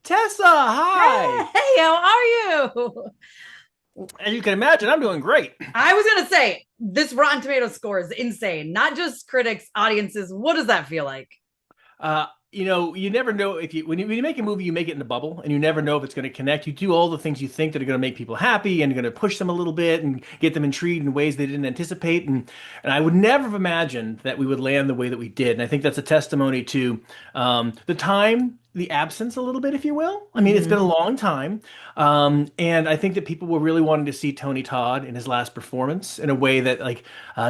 Tessa, hi. Hey, how are you? As you can imagine, I'm doing great. I was gonna say this Rotten Tomato score is insane. Not just critics, audiences. What does that feel like? You never know if when you make a movie, you make it in a bubble, and you never know if it's going to connect. You do all the things you think that are going to make people happy, and you're going to push them a little bit and get them intrigued in ways they didn't anticipate. And I would never have imagined that we would land the way that we did. And I think that's a testimony to the time, the absence, a little bit, if you will. I mean, it's been a long time, and I think that people were really wanting to see Tony Todd in his last performance in a way that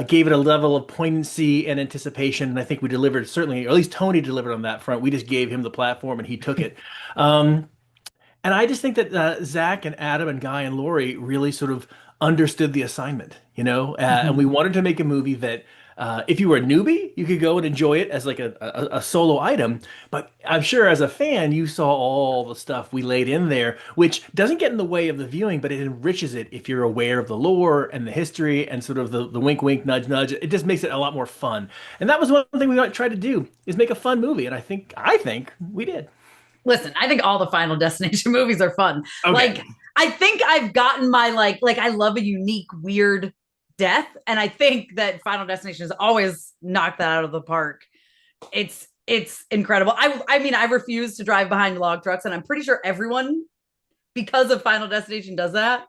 gave it a level of poignancy and anticipation. And I think we delivered, certainly, or at least Tony delivered on that front. We just gave him the platform and he took it. Um, and I just think that Zach and Adam and Guy and Laurie really sort of understood the assignment, and we wanted to make a movie that if you were a newbie, you could go and enjoy it as like a solo item. But I'm sure as a fan, you saw all the stuff we laid in there, which doesn't get in the way of the viewing, but it enriches it if you're aware of the lore and the history and sort of the wink, wink, nudge, nudge. It just makes it a lot more fun. And that was one thing we tried to do is make a fun movie. And I think we did. Listen, I think all the Final Destination movies are fun. Okay. Like, I think I've gotten my like I love a unique, weird death, and I think that Final Destination has always knocked that out of the park. It's incredible. I mean, I refuse to drive behind log trucks, and I'm pretty sure everyone, because of Final Destination, does that.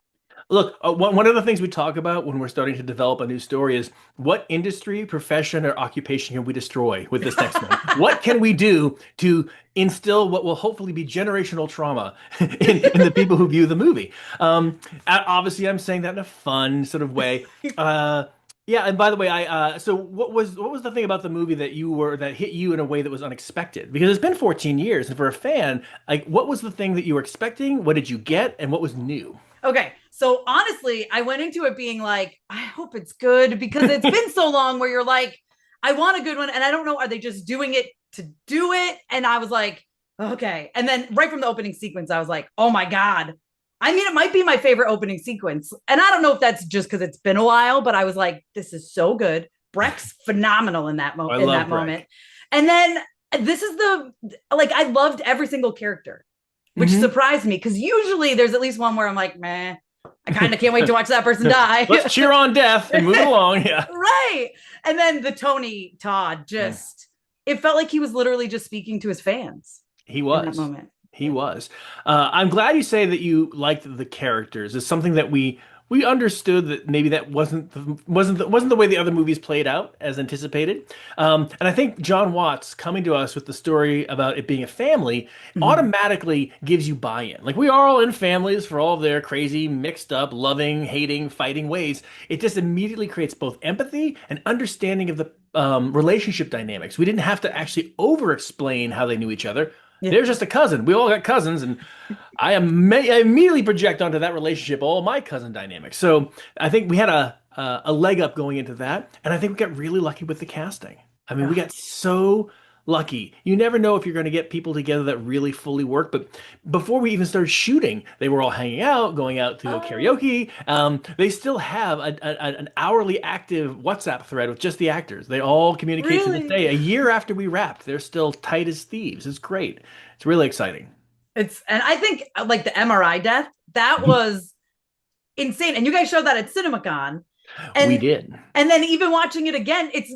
Look, one of the things we talk about when we're starting to develop a new story is what industry, profession, or occupation can we destroy with this next one? What can we do to instill what will hopefully be generational trauma in the people who view the movie? Obviously, I'm saying that in a fun sort of way. Yeah, and by the way, so what was the thing about the movie that hit you in a way that was unexpected? Because it's been 14 years, and for a fan, like what was the thing that you were expecting? What did you get, and what was new? Okay. So honestly, I went into it being like, I hope it's good because it's been so long where you're like, I want a good one. And I don't know, are they just doing it to do it? And I was like, okay. And then right from the opening sequence, I was like, oh my God. I mean, it might be my favorite opening sequence. And I don't know if that's just because it's been a while, but I was like, this is so good. Breck's phenomenal in that I in love that Breck. moment. And then this is I loved every single character, which Hmm. surprised me because usually there's at least one where I'm like, meh, I kind of can't wait to watch that person die. Let's cheer on death and move along. Yeah. Right. And then the Tony Todd it felt like he was literally just speaking to his fans He in that was. moment. He was. I'm glad you say that you liked the characters. It's something that we understood that maybe that wasn't the way the other movies played out as anticipated. And I think John Watts coming to us with the story about it being a family Mhm. automatically gives you buy-in. Like we are all in families for all of their crazy, mixed up, loving, hating, fighting ways. It just immediately creates both empathy and understanding of the relationship dynamics. We didn't have to actually over-explain how they knew each other. Yeah. There's just a cousin. We all got cousins, and I immediately project onto that relationship all my cousin dynamics. So I think we had a leg up going into that, and I think we got really lucky with the casting. I mean, we Ugh. got so lucky. You never know if you're going to get people together that really fully work. But before we even started shooting, they were all hanging out, going out to Oh, karaoke. They still have an hourly active WhatsApp thread with just the actors. They all communicate to this really? day. A year after we wrapped, they're still tight as thieves. It's great. It's really exciting. And I think like the MRI death, that was insane. And you guys showed that at CinemaCon. We And did. and then even watching it again, it's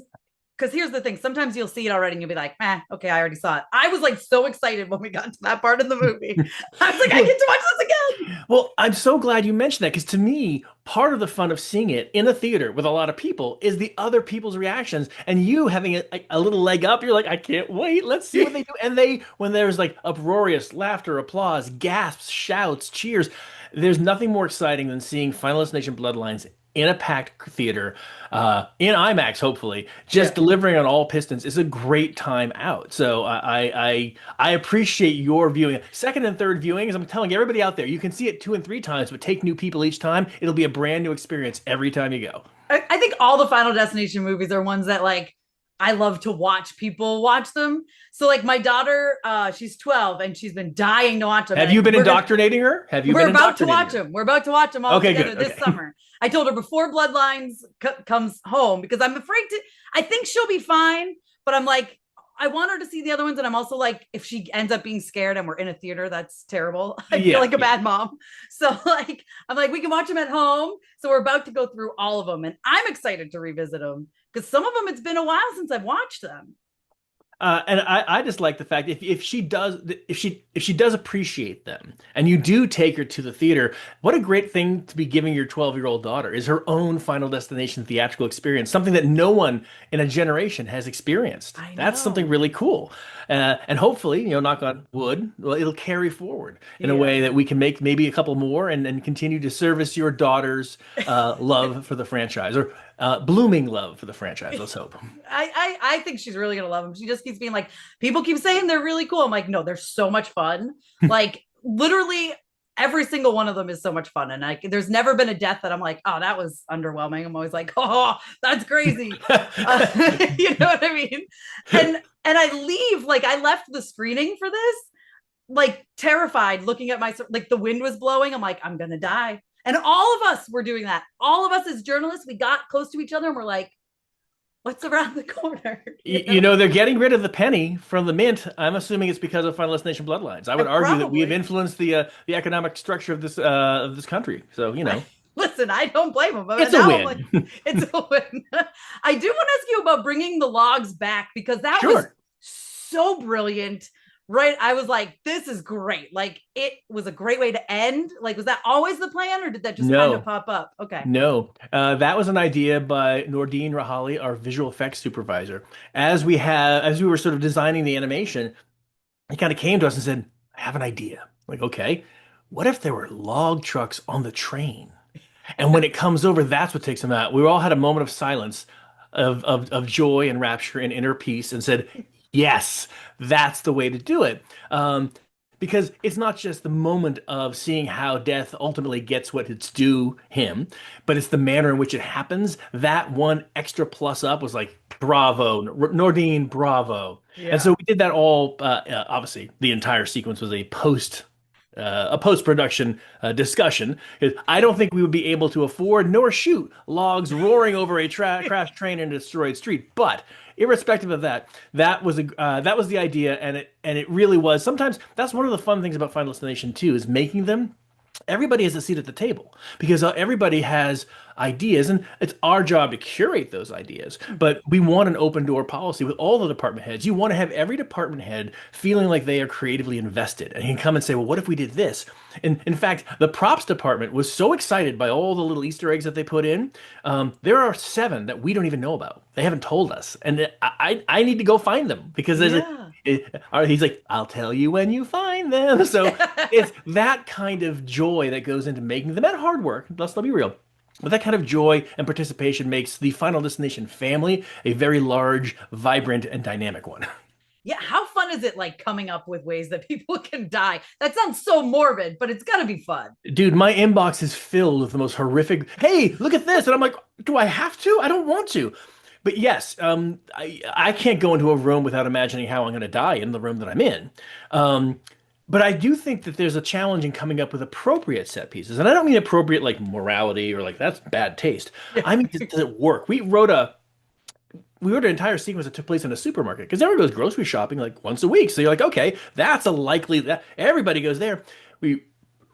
because here's the thing. Sometimes you'll see it already and you'll be like, okay, I already saw it. I was like so excited when we got to that part of the movie. I was like, I get to watch this again. Well, I'm so glad you mentioned that because to me, part of the fun of seeing it in a theater with a lot of people is the other people's reactions and you having a little leg up. You're like, I can't wait. Let's see what they do. And when there's like uproarious laughter, applause, gasps, shouts, cheers, there's nothing more exciting than seeing Final Destination Bloodlines in a packed theater, in IMAX, hopefully, Yeah. just delivering on all pistons is a great time out. So I appreciate your viewing. Second and third viewings, I'm telling everybody out there, you can see it 2 and 3 times, but take new people each time. It'll be a brand new experience every time you go. I think all the Final Destination movies are ones that like I love to watch people watch them. So like my daughter, she's 12 and she's been dying to watch them. Have you And been indoctrinating her? Have you been we're about to indoctrinating watch her? them. We're about to watch them all Okay, together good. this Okay. summer. I told her before Bloodlines comes home because I'm afraid to. I think she'll be fine, but I'm like, I want her to see the other ones. And I'm also like, if she ends up being scared and we're in a theater, that's terrible. I feel Yeah, like a yeah. bad mom. So like, I'm like, we can watch them at home. So we're about to go through all of them. And I'm excited to revisit them because some of them, it's been a while since I've watched them. And I just like the fact if she does if she does appreciate them and you do take her to the theater, what a great thing to be giving your 12-year-old daughter is her own Final Destination theatrical experience, something that no one in a generation has experienced. I That's something know. really cool. And hopefully, knock on wood, well, it'll carry forward in a way Yeah. that we can make maybe a couple more and continue to service your daughter's love for the franchise or blooming love for the franchise. Let's hope. I think she's really gonna love them. She just keeps being like, people keep saying they're really cool. I'm like, no, they're so much fun. Like literally every single one of them is so much fun. And there's never been a death that I'm like, oh, that was underwhelming. I'm always like, oh, that's crazy. You know what I mean? And I leave, like I left the screening for this, like terrified, looking at my, like the wind was blowing. I'm like, I'm gonna die. And all of us were doing that. All of us as journalists, we got close to each other and we're like, what's around the corner? They're getting rid of the penny from the mint. I'm assuming it's because of Final Destination Bloodlines. I would argue that we have Probably. influenced the economic structure of this country. So Listen, I don't blame him. But it's a now I'm like, win. it's a win. I do want to ask you about bringing the logs back because that was Sure. so brilliant. Right. I was like, this is great. Like, it was a great way to end. Like, was that always the plan or did that just kind of No, pop up? Okay. no. That was an idea by Nordine Rahali, our visual effects supervisor. As we were sort of designing the animation, he kind of came to us and said, "I have an idea." Like, okay, what if there were log trucks on the train? And when it comes over, that's what takes him out. We all had a moment of silence, of joy and rapture and inner peace, and said, "Yes, that's the way to do it." Because it's not just the moment of seeing how death ultimately gets what it's due him, but it's the manner in which it happens. That one extra plus up was like, bravo, Nordine, bravo. And so Yeah. we did that all. Obviously, the entire sequence was a post-production discussion. 'Cause I don't think we would be able to afford nor shoot logs roaring over a crashed train in a destroyed street. But irrespective of that, that was the idea, and it really was. Sometimes that's one of the fun things about Final Destination 2 is making them. Everybody has a seat at the table because everybody has ideas, and it's our job to curate those ideas. But we want an open door policy with all the department heads. You want to have every department head feeling like they are creatively invested and can come and say, well, what if we did this? And in fact, the props department was so excited by all the little Easter eggs that they put in. There are 7 that we don't even know about. They haven't told us, and I need to go find them because Yeah. he's like, I'll tell you when you find them. So it's that kind of joy that goes into making them, and hard work. Let's be real. But that kind of joy and participation makes the Final Destination family a very large, vibrant, and dynamic one. Yeah. How fun is it like coming up with ways that people can die? That sounds so morbid, but it's got to be fun. Dude, my inbox is filled with the most horrific. Hey, look at this, and I'm like, do I have to? I don't want to. But yes, I can't go into a room without imagining how I'm going to die in the room that I'm in. But I do think that there's a challenge in coming up with appropriate set pieces. And I don't mean appropriate like morality or like that's bad taste. Yeah. I mean, does it work? We wrote an entire sequence that took place in a supermarket because everyone goes grocery shopping like once a week. So you're like, okay, that's a likely that everybody goes there. We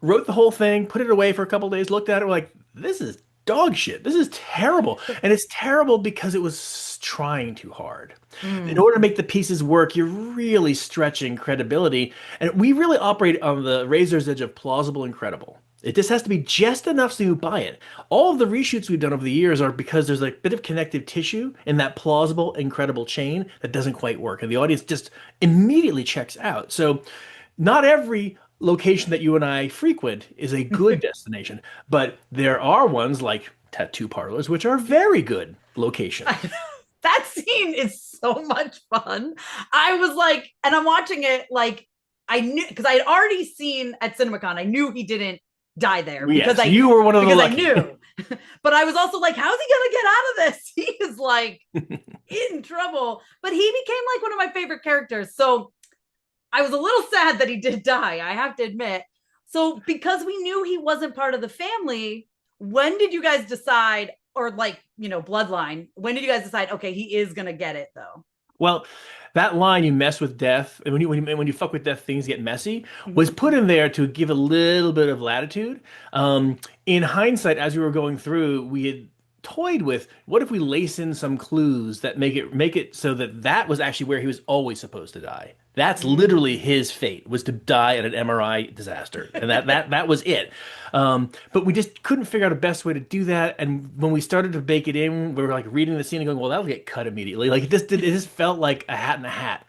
wrote the whole thing, put it away for a couple days, looked at it, we're like, this is dog shit. This is terrible. And it's terrible because it was trying too hard. In Mm. order to make the pieces work, you're really stretching credibility. And we really operate on the razor's edge of plausible and credible. It just has to be just enough so you buy it. All of the reshoots we've done over the years are because there's a bit of connective tissue in that plausible, incredible chain that doesn't quite work. And the audience just immediately checks out. So not every location that you and I frequent is a good destination, but there are ones like tattoo parlors, which are very good locations. That scene is so much fun. I was like, and I'm watching it like I knew because I had already seen at CinemaCon. I knew he didn't die there because Yes, you were one of the because I lucky. knew. But I was also like, how's he gonna get out of this? He is like in trouble. But he became like one of my favorite characters. So I was a little sad that he did die, I have to admit. So because we knew he wasn't part of the family, when did you guys decide, or like, bloodline, when did you guys decide, okay, he is gonna get it though? Well, that line, "You mess with death," and when you fuck with death, things get messy, was Mhm. put in there to give a little bit of latitude. In hindsight, as we were going through, we had toyed with, what if we lace in some clues that make it so that that was actually where he was always supposed to die. That's literally Mm. his fate, was to die at an MRI disaster, and that was it. But we just couldn't figure out a best way to do that. And when we started to bake it in, we were like reading the scene and going, "Well, that'll get cut immediately." Like it just felt like a hat in a hat.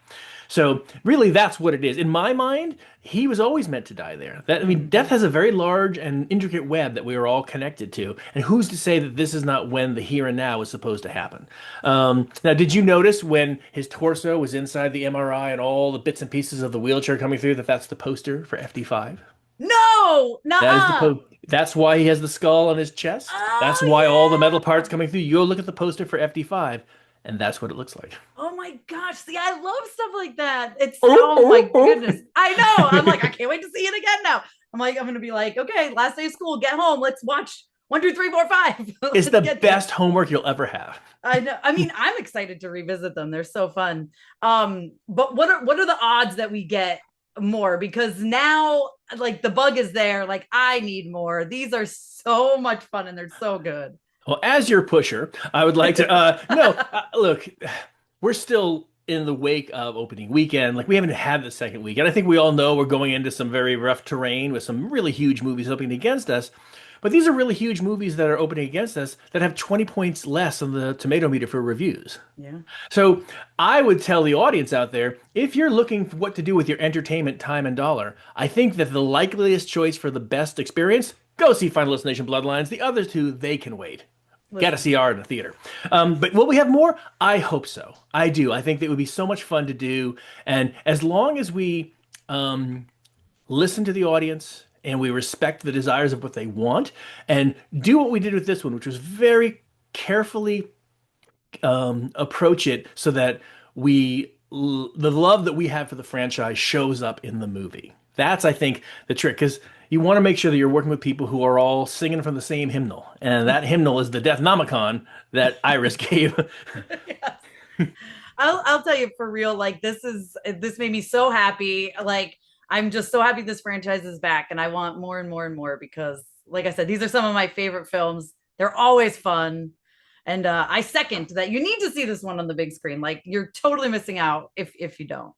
So really, that's what it is. In my mind, he was always meant to die there. I mean, death Mhm. has a very large and intricate web that we are all connected to. And who's to say that this is not when the here and now is supposed to happen? Now, did you notice when his torso was inside the MRI and all the bits and pieces of the wheelchair coming through that that's the poster for FD5? No, That is the nuh-uh. That's why he has the skull on his chest. That's why all the metal Oh parts yeah. coming through. You go look at the poster for FD5, and that's what it looks like. Oh my gosh. See, I love stuff like that. It's oh my goodness. I know. I'm like, I can't wait to see it again now. I'm like, I'm gonna be like, okay, last day of school, get home. Let's watch 1, 2, 3, 4, 5. It's Let's the get there. best homework you'll ever have. I know. I mean, I'm excited to revisit them. They're so fun. But what are the odds that we get more? Because now, like the bug is there. Like I need more. These are so much fun and they're so good. Well, as your pusher, I would like to. No, look, we're still in the wake of opening weekend. Like we haven't had the second weekend. I think we all know we're going into some very rough terrain with some really huge movies opening against us. But these are really huge movies that are opening against us that have 20 points less on the tomato meter for reviews. Yeah. So I would tell the audience out there, if you're looking for what to do with your entertainment time and dollar, I think that the likeliest choice for the best experience, go see Final Destination Bloodlines. The other two, they can wait. Got to Listen. see art in the theater. But will we have more? I hope so. I do. I think that it would be so much fun to do. And as long as we listen to the audience and we respect the desires of what they want and do what we did with this one, which was very carefully approach it so that the love that we have for the franchise shows up in the movie. That's, I think, the trick, because you want to make sure that you're working with people who are all singing from the same hymnal, and that hymnal is the Death Nomicon that Iris gave. Yes. I'll tell you for real, like this made me so happy. Like I'm just so happy this franchise is back and I want more and more and more because like I said, these are some of my favorite films. They're always fun. And I second that you need to see this one on the big screen. Like you're totally missing out if you don't.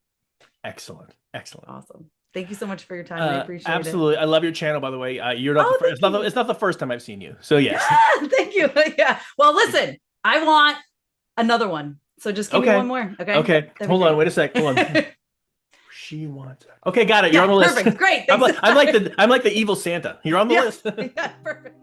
Excellent, excellent. Awesome. Thank you so much for your time. I appreciate Absolutely. I love your channel, by the way. You're not Oh, the first. thank you. It's not the first time I've seen you. So yes. Yeah, thank you. Yeah. Well, listen, I want another one. So just give me Okay. one more. Okay. Okay. That'd be Hold on. great. Wait a sec. Hold on. She wants. Okay, got it. You're Yeah, on the list. perfect. Great. I'm Thanks. like the evil Santa. You're on the Yeah. list. Yeah, perfect.